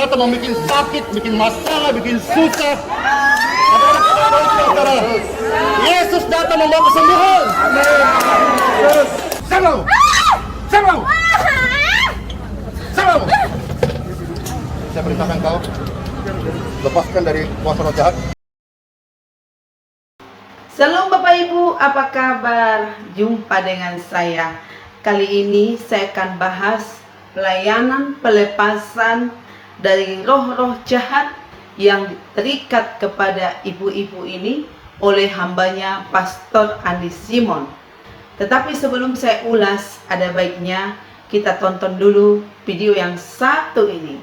datang mau bikin sakit, bikin masalah, bikin susah. Yesus datang membawa kesembuhan. Selalu, selalu, selalu. Saya perintahkan kau lepaskan dari kuasa roh jahat. Shalom Bapak Ibu, apa kabar? Jumpa dengan saya. Kali ini saya akan bahas pelayanan pelepasan dari roh-roh jahat yang terikat kepada ibu-ibu ini oleh hambanya Pastor Andi Simon. Tetapi sebelum saya ulas, ada baiknya kita tonton dulu video yang satu ini.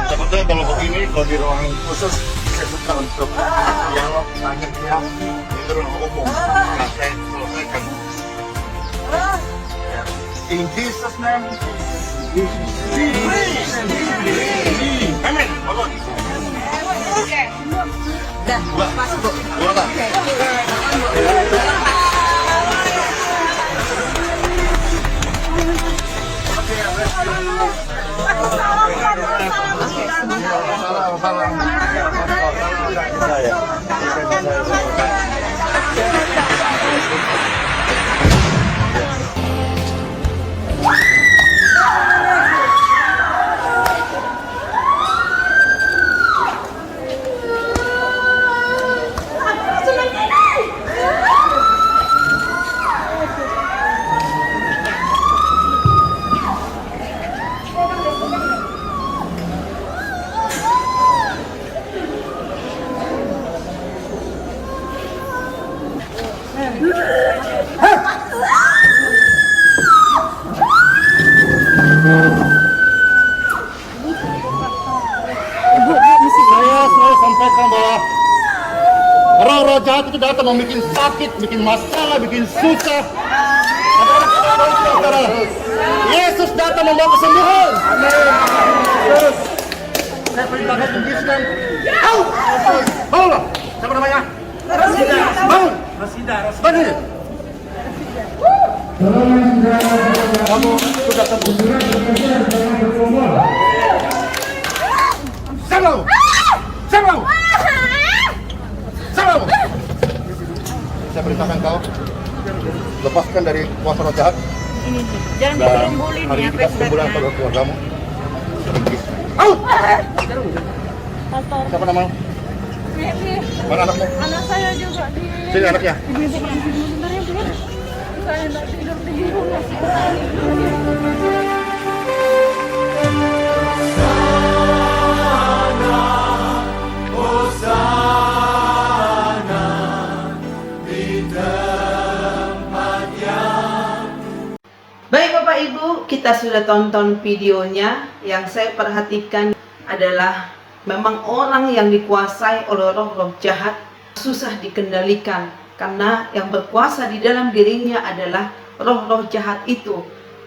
Sebetulnya kalau begini, kalau di ruang khusus saya suka untuk dialog banyak ya, di ruang umum. Nah, saya selesaikan. In Jesus' name. Amin. Bagus. Oke. Dah, pas Bu. Buatan. Saya selalu sampaikan bahwa roh-roh jahat itu datang mau bikin sakit, bikin masalah, bikin susah. Yesus datang membawa kesembuhan. Saya perintahkan Yesus. Bangunlah. Siapa namanya? Bangun. Bangun. Kamu sudah sembuh. Selalu. Selalu. Selalu. Saya perintahkan kau lepaskan dari kuasa roh jahat. Ini jangan Dan dikumpulin hari ya, ini kita kesimpulan pada keluargamu. Siapa namamu? Mana anakmu? Anak saya juga di Sini anaknya. saya tidak tidur di rumah. Baik Bapak Ibu, kita sudah tonton videonya. Yang saya perhatikan adalah memang orang yang dikuasai oleh roh-roh jahat susah dikendalikan, karena yang berkuasa di dalam dirinya adalah roh-roh jahat itu.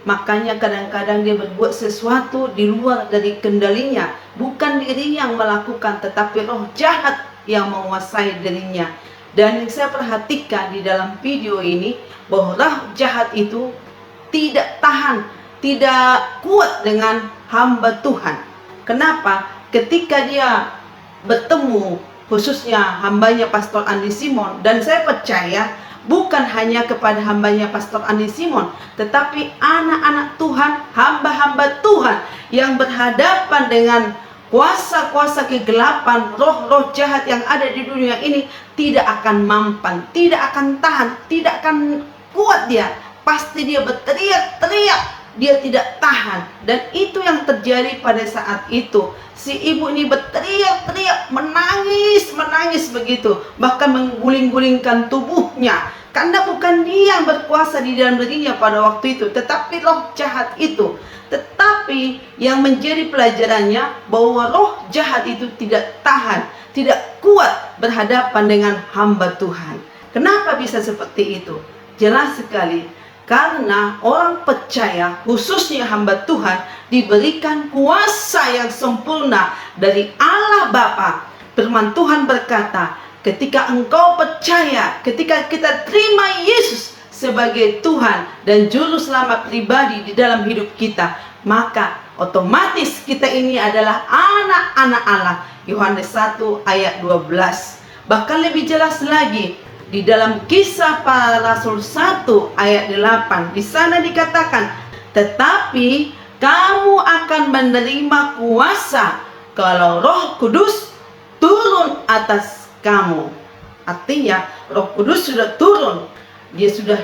Makanya kadang-kadang dia berbuat sesuatu di luar dari kendalinya. Bukan dirinya yang melakukan, tetapi roh jahat yang menguasai dirinya. Dan yang saya perhatikan di dalam video ini, bahwa roh jahat itu tidak tahan, tidak kuat dengan hamba Tuhan. Kenapa? Ketika dia bertemu, khususnya hambanya Pastor Andi Simon, dan saya percaya bukan hanya kepada hambanya Pastor Andi Simon, tetapi anak-anak Tuhan, hamba-hamba Tuhan yang berhadapan dengan kuasa-kuasa kegelapan, roh-roh jahat yang ada di dunia ini, tidak akan mampan, tidak akan tahan, tidak akan kuat dia. Pasti dia berteriak-teriak, dia tidak tahan. Dan itu yang terjadi pada saat itu. Si ibu ini berteriak-teriak, menangis begitu, bahkan mengguling-gulingkan tubuhnya Karena bukan dia yang berkuasa di dalam dirinya pada waktu itu, tetapi roh jahat itu. Tetapi yang menjadi pelajarannya bahwa roh jahat itu tidak tahan, tidak kuat berhadapan dengan hamba Tuhan. Kenapa bisa seperti itu? Jelas sekali, karena orang percaya, khususnya hamba Tuhan, diberikan kuasa yang sempurna dari Allah Bapa. Firman Tuhan berkata, ketika engkau percaya, ketika kita terima Yesus sebagai Tuhan dan Juru Selamat pribadi di dalam hidup kita, maka otomatis kita ini adalah anak-anak Allah. Yohanes 1 ayat 12. Bahkan lebih jelas lagi, di dalam Kisah Para Rasul 1 ayat 8, di sana dikatakan, tetapi kamu akan menerima kuasa kalau Roh Kudus turun atas kamu. Artinya Roh Kudus sudah turun, dia sudah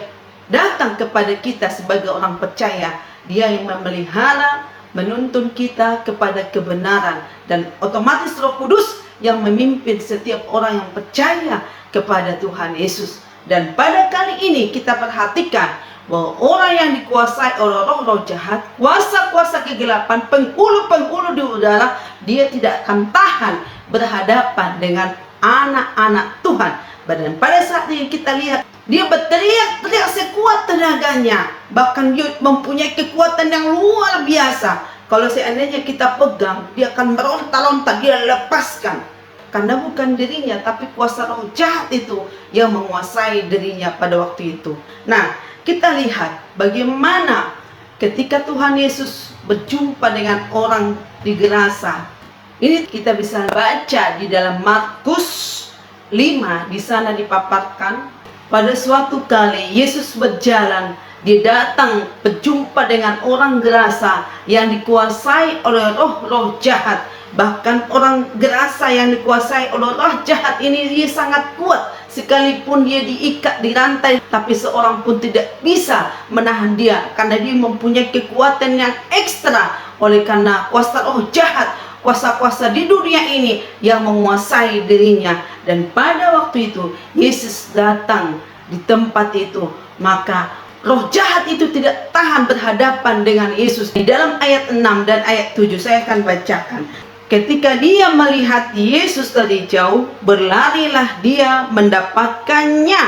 datang kepada kita sebagai orang percaya. Dia yang memelihara, menuntun kita kepada kebenaran, dan otomatis Roh Kudus yang memimpin setiap orang yang percaya kepada Tuhan Yesus. Dan pada kali ini kita perhatikan bahwa orang yang dikuasai oleh roh-roh jahat, kuasa-kuasa kegelapan, penghulu-penghulu di udara, dia tidak akan tahan berhadapan dengan anak-anak Tuhan. Dan pada saat ini kita lihat, dia berteriak-teriak sekuat tenaganya. Bahkan dia mempunyai kekuatan yang luar biasa. Kalau seandainya kita pegang, dia akan meronta-ronta, dia lepaskan. Karena bukan dirinya, tapi kuasa roh jahat itu yang menguasai dirinya pada waktu itu. Nah, kita lihat bagaimana ketika Tuhan Yesus berjumpa dengan orang di Gerasa. Ini kita bisa baca di dalam Markus 5, di sana dipaparkan. Pada suatu kali Yesus berjalan, dia datang berjumpa dengan orang Gerasa yang dikuasai oleh roh-roh jahat. Bahkan orang Gerasa yang dikuasai oleh roh jahat ini, dia sangat kuat. Sekalipun dia diikat di rantai, tapi seorang pun tidak bisa menahan dia, karena dia mempunyai kekuatan yang ekstra. Oleh karena kuasa roh jahat, kuasa-kuasa di dunia ini yang menguasai dirinya. Dan pada waktu itu Yesus datang di tempat itu, maka roh jahat itu tidak tahan berhadapan dengan Yesus. Di dalam ayat 6 dan ayat 7 saya akan bacakan. Ketika dia melihat Yesus dari jauh, berlarilah dia mendapatkannya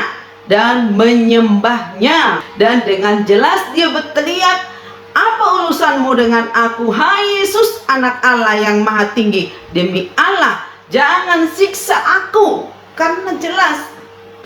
dan menyembahnya. Dan dengan jelas dia berteriak, apa urusanmu dengan aku, hai Yesus, anak Allah yang maha tinggi? Demi Allah, jangan siksa aku. Karena jelas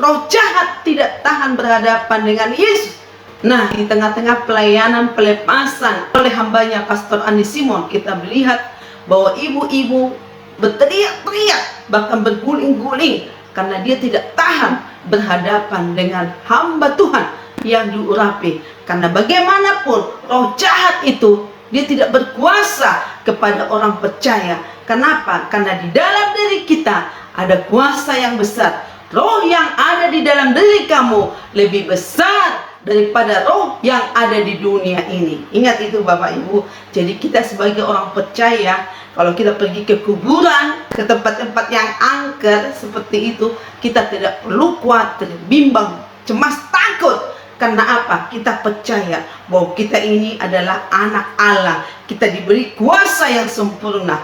roh jahat tidak tahan berhadapan dengan Yesus. Nah, di tengah-tengah pelayanan pelepasan oleh hambanya Pastor Andi Simon, kita melihat bahwa ibu-ibu berteriak-teriak, bahkan berguling-guling, karena dia tidak tahan berhadapan dengan hamba Tuhan yang diurapi. Karena bagaimanapun roh jahat itu, dia tidak berkuasa kepada orang percaya. Kenapa? Karena di dalam diri kita ada kuasa yang besar. Roh yang ada di dalam diri kamu lebih besar daripada roh yang ada di dunia ini. Ingat itu Bapak Ibu. Jadi kita sebagai orang percaya, kalau kita pergi ke kuburan, ke tempat-tempat yang angker seperti itu, kita tidak perlu khawatir, bimbang, cemas, takut. Karena apa? Kita percaya bahwa kita ini adalah anak Allah. Kita diberi kuasa yang sempurna.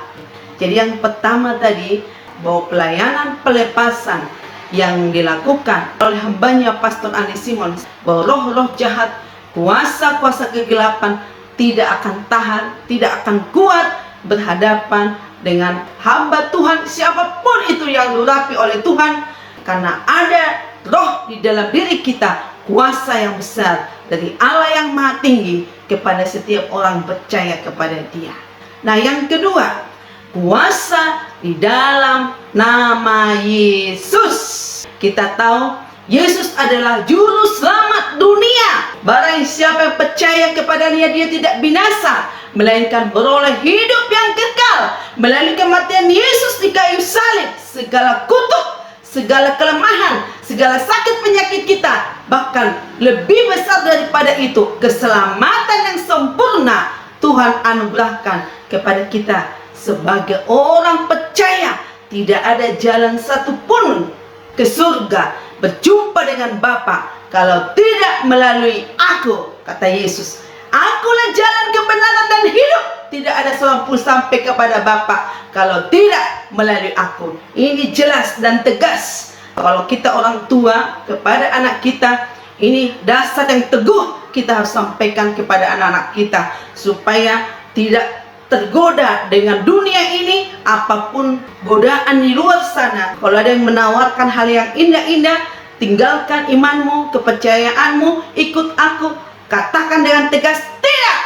Jadi yang pertama tadi, bahwa pelayanan pelepasan yang dilakukan oleh hambanya Pastor Andi Simon, bahwa roh-roh jahat, kuasa-kuasa kegelapan tidak akan tahan, tidak akan kuat berhadapan dengan hamba Tuhan, siapapun itu yang diurapi oleh Tuhan. Karena ada roh di dalam diri kita, kuasa yang besar dari Allah yang maha tinggi kepada setiap orang percaya kepada dia. Nah, yang kedua, kuasa di dalam nama Yesus. Kita tahu Yesus adalah juru selamat dunia. Barang siapa yang percaya kepada-Nya, dia tidak binasa, melainkan beroleh hidup yang kekal. Melalui kematian Yesus di kayu salib, segala kutuk, segala kelemahan, segala sakit penyakit kita, bahkan lebih besar daripada itu, keselamatan yang sempurna Tuhan anugerahkan kepada kita sebagai orang percaya. Tidak ada jalan satupun ke surga, berjumpa dengan Bapa, kalau tidak melalui aku, kata Yesus. Akulah jalan, kebenaran, dan hidup. Tidak ada seorang pun sampai kepada Bapa kalau tidak melalui aku. Ini jelas dan tegas. Kalau kita orang tua kepada anak kita, ini dasar yang teguh kita harus sampaikan kepada anak-anak kita, supaya tidak tergoda dengan dunia ini. Apapun godaan di luar sana, kalau ada yang menawarkan hal yang indah-indah, tinggalkan imanmu, kepercayaanmu, ikut aku. Katakan dengan tegas, tidak.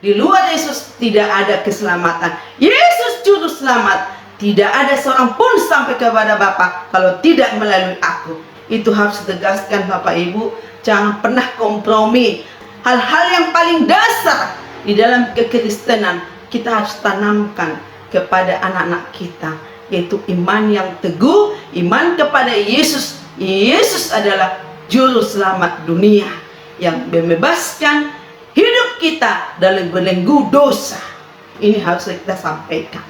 Di luar Yesus tidak ada keselamatan. Yesus juru selamat. Tidak ada seorang pun sampai kepada Bapa kalau tidak melalui aku. Itu harus ditegaskan Bapak Ibu. Jangan pernah kompromi. Hal-hal yang paling dasar di dalam kekristenan kita harus tanamkan kepada anak-anak kita, yaitu iman yang teguh, iman kepada Yesus. Yesus adalah juru selamat dunia yang membebaskan hidup kita dari belenggu dosa. Ini harus kita sampaikan.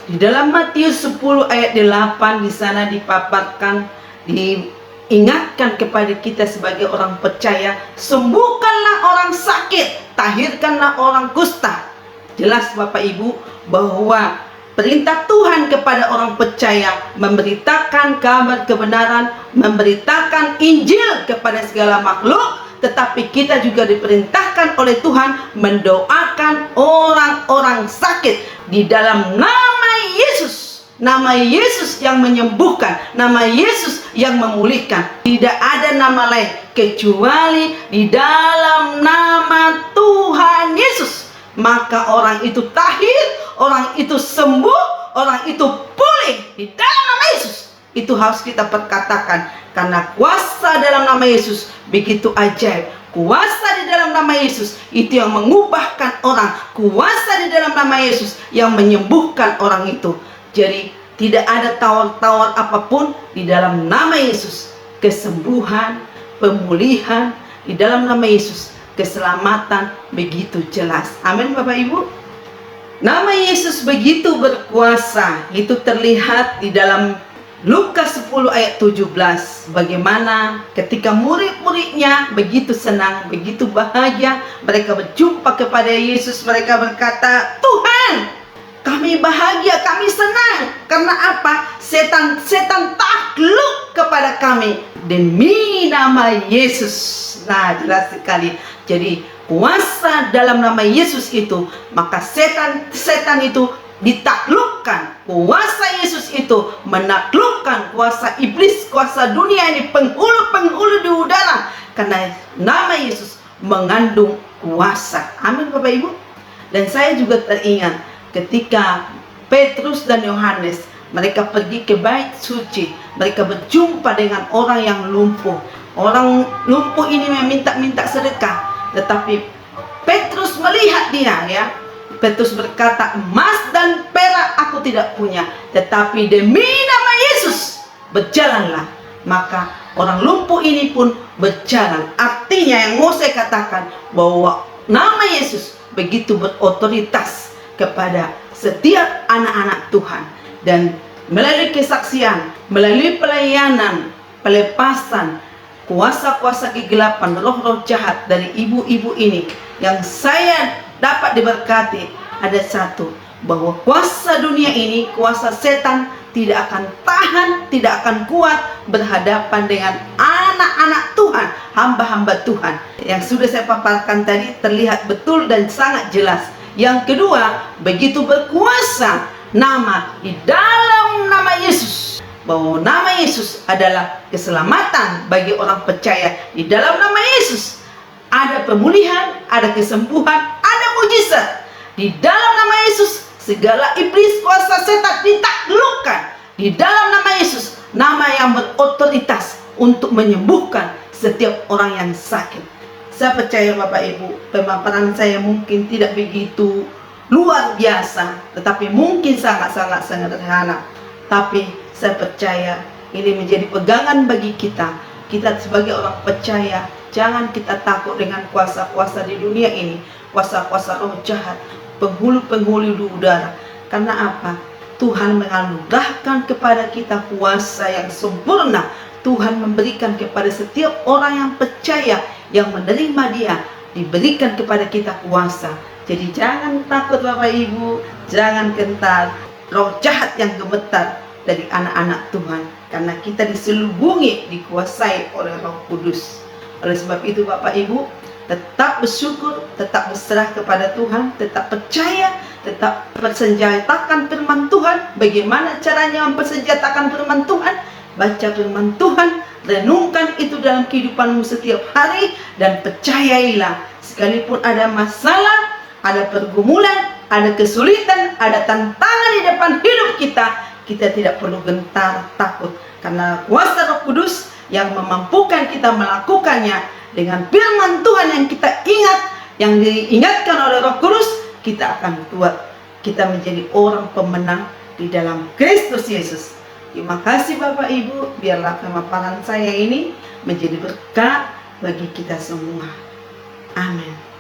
Di dalam Matius 10 ayat 8, di sana dipaparkan, diingatkan kepada kita sebagai orang percaya, sembuhkanlah orang sakit, tahirkanlah orang kusta. Jelas Bapak Ibu bahwa perintah Tuhan kepada orang percaya memberitakan kabar kebenaran, memberitakan Injil kepada segala makhluk. Tetapi kita juga diperintahkan oleh Tuhan mendoakan orang-orang sakit di dalam nama Yesus. Nama Yesus yang menyembuhkan, nama Yesus yang memulihkan. Tidak ada nama lain kecuali di dalam nama Tuhan Yesus. Maka orang itu tahir, orang itu sembuh, orang itu pulih di dalam nama Yesus. Itu harus kita perkatakan. Karena kuasa dalam nama Yesus begitu ajaib. Kuasa di dalam nama Yesus itu yang mengubahkan orang. Kuasa di dalam nama Yesus yang menyembuhkan orang itu. Jadi tidak ada tawar-tawar apapun di dalam nama Yesus. Kesembuhan, pemulihan di dalam nama Yesus. Keselamatan begitu jelas. Amin Bapak Ibu. Nama Yesus begitu berkuasa. Itu terlihat di dalam Lukas 10 ayat 17. Bagaimana ketika murid-muridnya begitu senang, begitu bahagia, mereka berjumpa kepada Yesus. Mereka berkata, Tuhan, kami bahagia, kami senang. Karena apa? Setan-setan takluk kepada kami demi nama Yesus. Nah, jelas sekali. Jadi kuasa dalam nama Yesus itu, maka setan itu ditaklukkan. Kuasa Yesus itu menaklukkan kuasa iblis, kuasa dunia ini, penghulu-penghulu di udara. Karena nama Yesus mengandung kuasa. Amin Bapak Ibu. Dan saya juga teringat ketika Petrus dan Yohanes, mereka pergi ke bait suci. Mereka berjumpa dengan orang yang lumpuh. Orang lumpuh ini meminta sedekah. Tetapi Petrus melihat dia, ya. Petrus berkata, emas dan perak aku tidak punya, tetapi demi nama Yesus berjalanlah. Maka orang lumpuh ini pun berjalan. Artinya yang mau saya katakan bahwa nama Yesus begitu berotoritas kepada setiap anak-anak Tuhan. Dan melalui kesaksian, melalui pelayanan, pelepasan kuasa-kuasa kegelapan, roh-roh jahat dari ibu-ibu ini, yang saya dapat diberkati, ada satu, bahwa kuasa dunia ini, kuasa setan tidak akan tahan, tidak akan kuat berhadapan dengan anak-anak Tuhan, hamba-hamba Tuhan. Yang sudah saya paparkan tadi terlihat betul dan sangat jelas. Yang kedua, begitu berkuasa nama di dalam nama Yesus, bahwa nama Yesus adalah keselamatan bagi orang percaya. Di dalam nama Yesus ada pemulihan, ada kesembuhan, ada mujizat. Di dalam nama Yesus segala iblis, kuasa setan ditaklukkan. Di dalam nama Yesus, nama yang berotoritas untuk menyembuhkan setiap orang yang sakit. Saya percaya Bapak Ibu, pemaparan saya mungkin tidak begitu luar biasa, tetapi mungkin sangat-sangat sederhana. Tapi saya percaya ini menjadi pegangan bagi kita. Kita sebagai orang percaya, jangan kita takut dengan kuasa-kuasa di dunia ini, kuasa-kuasa roh jahat, penghulu-penghulu di udara. Karena apa? Tuhan menganugerahkan kepada kita kuasa yang sempurna. Tuhan memberikan kepada setiap orang yang percaya, yang menerima Dia, diberikan kepada kita kuasa. Jadi jangan takut Bapak Ibu, jangan gentar roh jahat yang gemetar dari anak-anak Tuhan, karena kita diselubungi, dikuasai oleh Roh Kudus. Oleh sebab itu Bapak Ibu, tetap bersyukur, tetap berserah kepada Tuhan, tetap percaya, tetap persenjatakan firman Tuhan. Bagaimana caranya mempersenjatakan firman Tuhan? Baca firman Tuhan, renungkan itu dalam kehidupanmu setiap hari, dan percayailah, sekalipun ada masalah, ada pergumulan, ada kesulitan, ada tantangan di depan hidup kita, kita tidak perlu gentar takut, karena kuasa Roh Kudus yang memampukan kita melakukannya. Dengan firman Tuhan yang kita ingat, yang diingatkan oleh Roh Kudus, kita akan kuat, kita menjadi orang pemenang di dalam Kristus Yesus. Terima kasih Bapak Ibu, biarlah pemaparan saya ini menjadi berkat bagi kita semua. Amin.